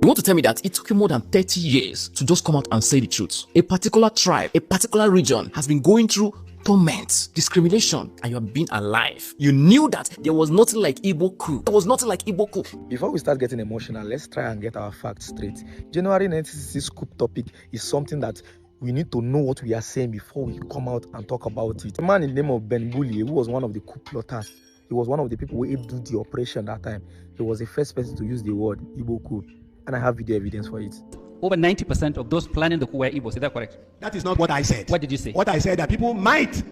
You want to tell me that it took you more than 30 years to just come out and say the truth? A particular tribe, a particular region has been going through torment, discrimination, and you have been alive. You knew that there was nothing like Igbo coup. There was nothing like Igbo coup. Before we start getting emotional, let's try and get our facts straight. January 1966 coup topic is something that we need to know what we are saying before we come out and talk about it. A man in the name of Ben Bullier, who was one of the coup plotters, he was one of the people who did the operation that time. He was the first person to use the word Igbo coup. And I have video evidence for it. Over 90% of those planning the coup were Igbos. Is that correct? That is not what I said. What did you say? What I said that people might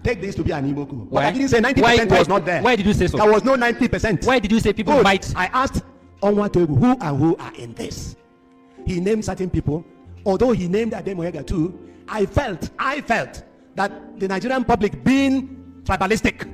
take this to be an Igbo coup. But Why? I didn't say 90% was not there. Why did you say so? There was no 90%. Why did you say people Good. might? I asked Onwategu who and who are in this. He named certain people. Although he named Ademoyega too, I felt that the Nigerian public, being tribalistic,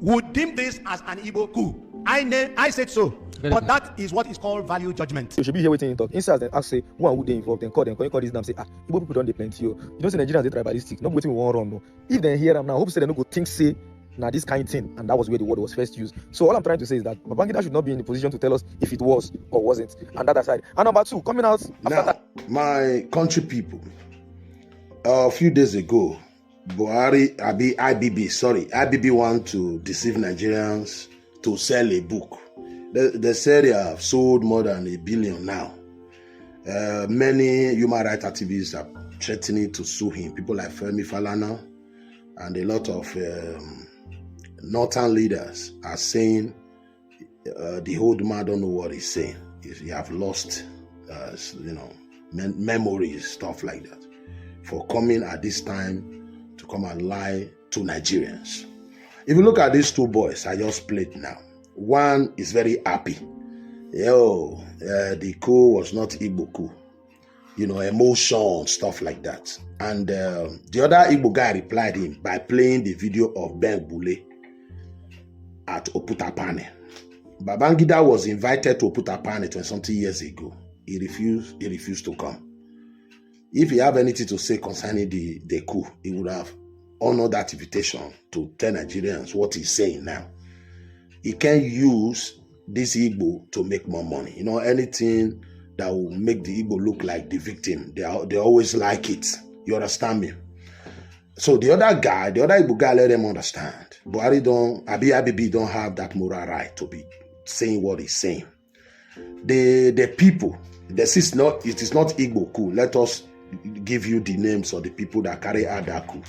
would deem this as an Igbo coup. I said so. But that is what is called value judgment. You should be here waiting to talk. Instead, then ask, say, who and who they involved, then call them. Can you call this name? Say, Igbo people don't they plenty. You don't say Nigerians they tribalistic. Not waiting we want run. No. If they hear them now, hope say they don't go think say, now this kind of thing, and that was where the word was first used. So all I'm trying to say is that Babangida should not be in the position to tell us if it was or wasn't. And that aside. And number two, coming out after now, that. My country people, a few days ago, IBB want to deceive Nigerians to sell a book. They say they have sold more than 1 billion now. Many human rights activists are threatening to sue him. People like Femi Falana and a lot of northern leaders are saying the old man don't know what he's saying. He have lost, memories, stuff like that, for coming at this time to come and lie to Nigerians. If you look at these two boys I just played now, one is very happy. The coup was not Igbo coup. Emotion, stuff like that. And the other Igbo guy replied him by playing the video of Ben Bule at Oputapane. Babangida was invited to Oputapane 20-something years ago. He refused to come. If he have anything to say concerning the coup, he would have honored that invitation to tell Nigerians what he's saying now. He can use this Igbo to make more money. Anything that will make the Igbo look like the victim, they always like it. You understand me? So the other Igbo guy, let them understand. Buhari Abiy don't have that moral right to be saying what he's saying. The people, it is not Igbo coup. Let us give you the names of the people that carry out that coup.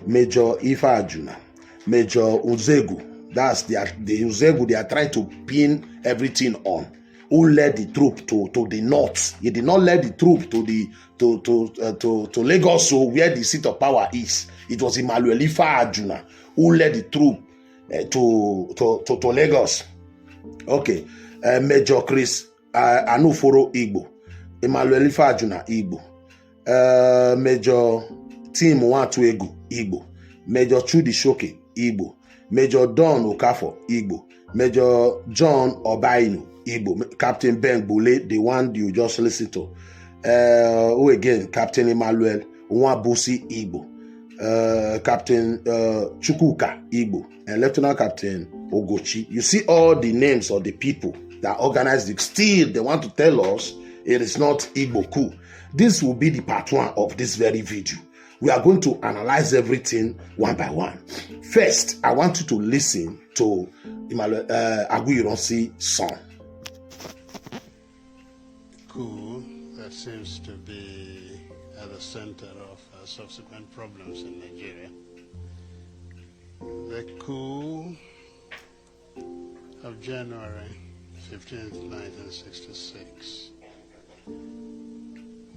Major Ife Ajuna, Major Uzegu. That's the Uzegu they are trying to pin everything on. Who led the troop to the north? He did not lead the troop to Lagos, where the seat of power is. It was Emmanuel Ife Ajuna who led the troop to Lagos. Okay, Major Chris Anuforo Igbo, Emmanuel Ife Ajuna Igbo, Major Tim Nwatuegu Igbo, Major Chudi Shoke Igbo, Major Don Okafor Igbo, Major John Obainu Igbo, Captain Ben Bule, the one you just listened to, who again, Captain Emmanuel Nwabusi Igbo, Captain Chukwuka Igbo, and Lieutenant Captain Ogochi. You see all the names of the people that organized it. Still, they want to tell us it is not Igbo coup. This will be the part one of this very video. We are going to analyze everything one by one. First, I want you to listen to Aguiyi-Ironsi's song. Coup that seems to be at the center of subsequent problems in Nigeria. The coup of January 15th, 1966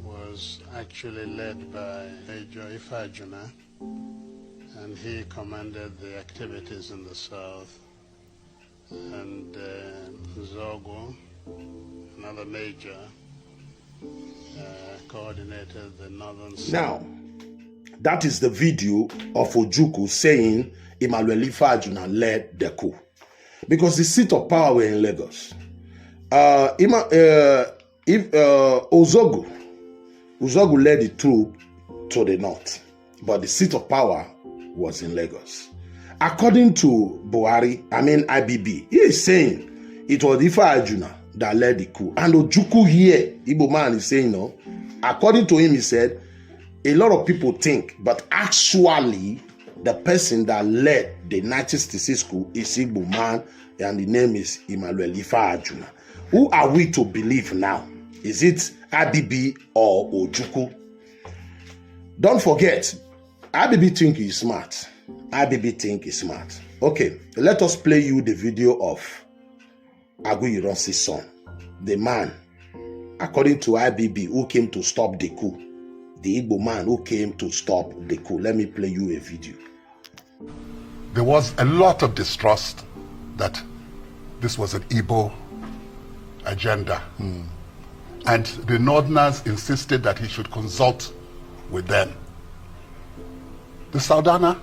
was actually led by Major Ife Ajuna, and he commanded the activities in the south, and Zogo, another major, coordinated the northern south. Now, that is the video of Ojukwu saying Emmanuel Ife Ajuna led the coup, because the seat of power were in Lagos. Uzogu led the troop to the north, but the seat of power was in Lagos. According to IBB, he is saying it was Ife Ajuna that led the coup. And Ojukwu here, Igbo man is saying, no, according to him, he said, a lot of people think, but actually, the person that led the 1966 coup is Igbo man, and the name is Emmanuel Ifa Ajuna. Who are we to believe now? Is it Abibi or Ojukwu? Don't forget, Abibi think he's smart. Abibi think he's smart. Okay, let us play you the video of Aguiyi-Ironsi's son, the man, according to Abibi, who came to stop the coup. The Igbo man who came to stop the coup. Let me play you a video. There was a lot of distrust that this was an Igbo agenda. And the Northerners insisted that he should consult with them. The Saldana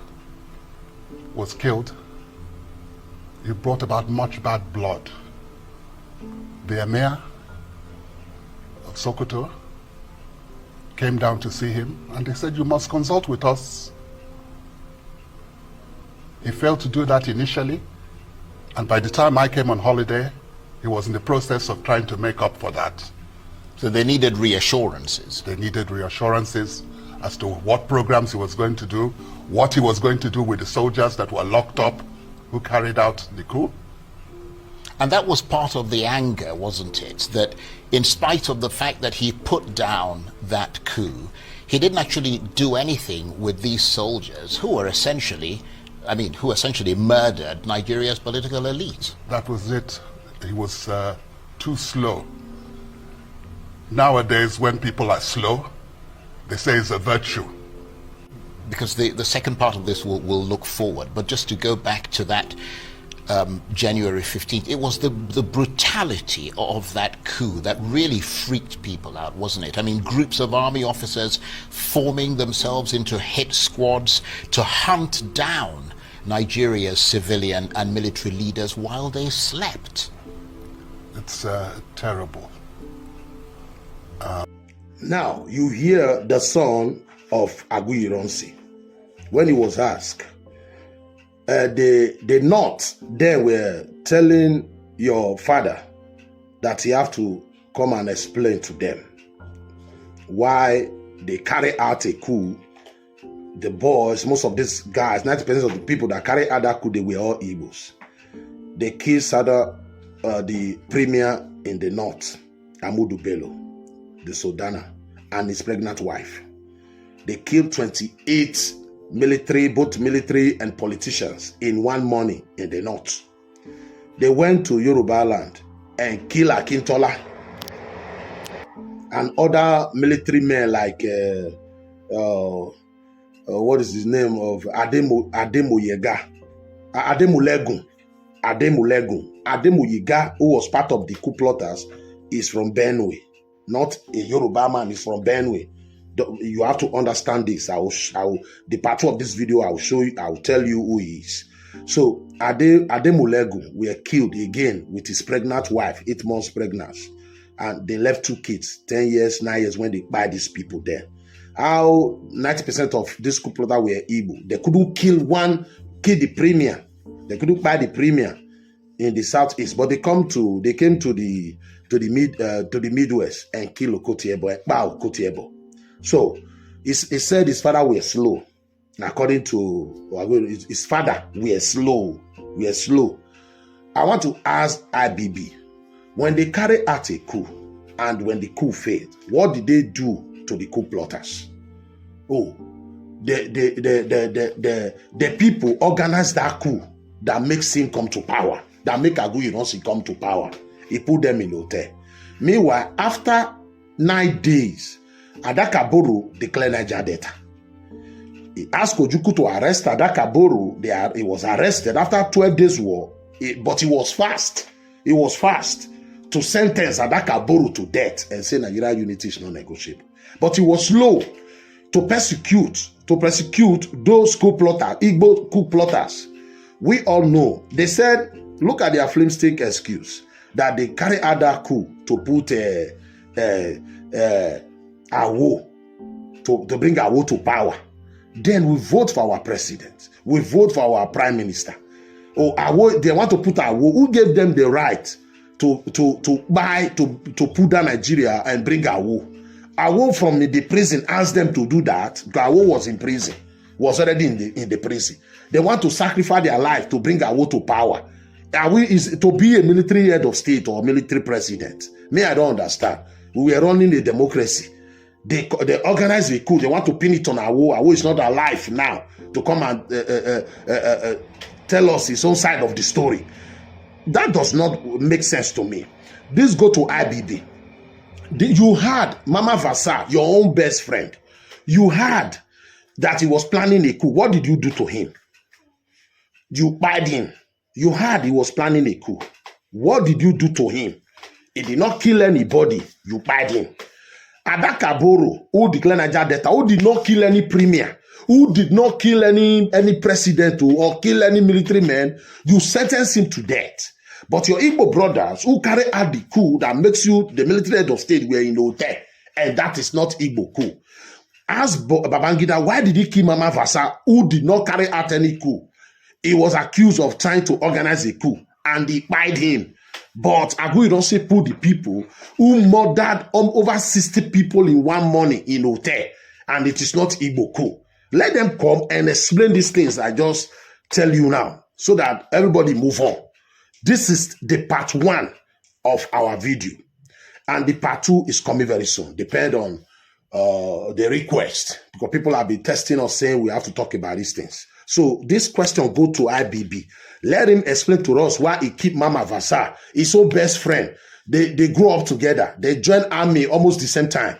was killed. He brought about much bad blood. The Emir of Sokoto came down to see him, and they said, you must consult with us. He failed to do that initially, and by the time I came on holiday, he was in the process of trying to make up for that. So they needed reassurances. They needed reassurances as to what programs he was going to do, what he was going to do with the soldiers that were locked up who carried out the coup. And that was part of the anger, wasn't it? That in spite of the fact that he put down that coup, he didn't actually do anything with these soldiers who were essentially, who essentially murdered Nigeria's political elite. That was it. He was too slow. Nowadays, when people are slow, they say it's a virtue. Because the second part of this will look forward. But just to go back to that January 15th, it was the brutality of that coup that really freaked people out, wasn't it? I mean, groups of army officers forming themselves into hit squads to hunt down Nigeria's civilian and military leaders while they slept. It's terrible. Now, you hear the son of Aguiyi-Ironsi. When he was asked, the North then were telling your father that he have to come and explain to them why they carry out a coup. The boys, most of these guys, 90% of the people that carry out that coup, they were all Igbos. They killed the premier in the North, Amudu Bello, the Sodana, and his pregnant wife. They killed 28 military, both military and politicians, in one morning in the North. They went to Yoruba land and killed Akintola and other military men like what is his name of Ademoyega, Ademulegun. Ademoyega, who was part of the coup plotters, is from Benue. Not a Yoruba man, is from Benue. You have to understand this. The part of this video, I will show you, I will tell you who he is. So Ademulegun were killed again with his pregnant wife, 8 months pregnant. And they left 2 kids, 10 years, 9 years, when they buy these people there. How 90% of this coup plotter were Igbo. They couldn't kill the premier. They couldn't buy the premier in the southeast, but they came to the Midwest and kill Okotiebo. So he said his father were slow. According to his father, we are slow. I want to ask IBB, when they carry out a coup and when the coup failed, what did they do to the coup plotters? Oh, the people organized that coup that makes him come to power, that make Aguiyi-Ironsi come to power. He put them in hotel. Meanwhile, after 9 days, Adakaboro declared Niger Delta. He asked Ojukwu to arrest Adakaboro. He was arrested after 12 days war, but he was fast. He was fast to sentence Adakaboro to death and say Nigeria unity is not negotiable. But he was slow to persecute those coup plotters, Igbo coup plotters. We all know. They said, look at their flimstick excuse that they carry out that coup to put Awo, to bring Awo to power. Then we vote for our president. We vote for our prime minister. Oh, Awo, they want to put Awo. Who gave them the right to put down Nigeria and bring Awo. Awo from the prison asked them to do that. Awo was in prison, was already in the prison. They want to sacrifice their life to bring Awo to power. Awo is to be a military head of state or military president. Me, I don't understand. We were running a democracy. They organize a coup. They want to pin it on Awo. Awo is not alive now to come and tell us his own side of the story. That does not make sense to me. This go to IBB. You had Mama Vasa, your own best friend. You had that he was planning a coup. What did you do to him? You buyed him. You heard he was planning a coup. What did you do to him? He did not kill anybody. You buyed him. Adakaboro, who declared Niger Delta, who did not kill any premier, who did not kill any president or kill any military man, you sentenced him to death. But your Igbo brothers who carry out the coup that makes you the military head of state were in the hotel, and that is not Igbo coup. Ask Babangida, why did he kill Mama Vasa, who did not carry out any coup? He was accused of trying to organize a coup, and they pied him. But Agui don't say put the people who murdered over 60 people in one morning in hotel, and it is not Igbo coup. Let them come and explain these things I just tell you now, so that everybody move on. This is the part 1 of our video, and the part 2 is coming very soon. Depend on the request, because people have been testing us saying we have to talk about these things. So this question go to IBB. Let him explain to us why he keep Mama Vasa, his own best friend. They grew up together. They joined army almost the same time.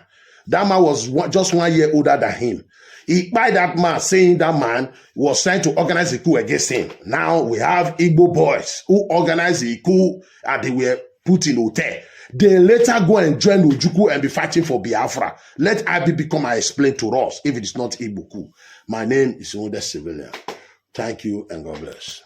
That man was just 1 year older than him. He by that man saying that man was trying to organize a coup against him. Now we have Igbo boys who organized a coup and they were put in hotel. They later go and join Ojukwu and be fighting for Biafra. Let IBB come and explain to us if it is not Igbo coup. My name is Ode Civilian. Thank you and God bless.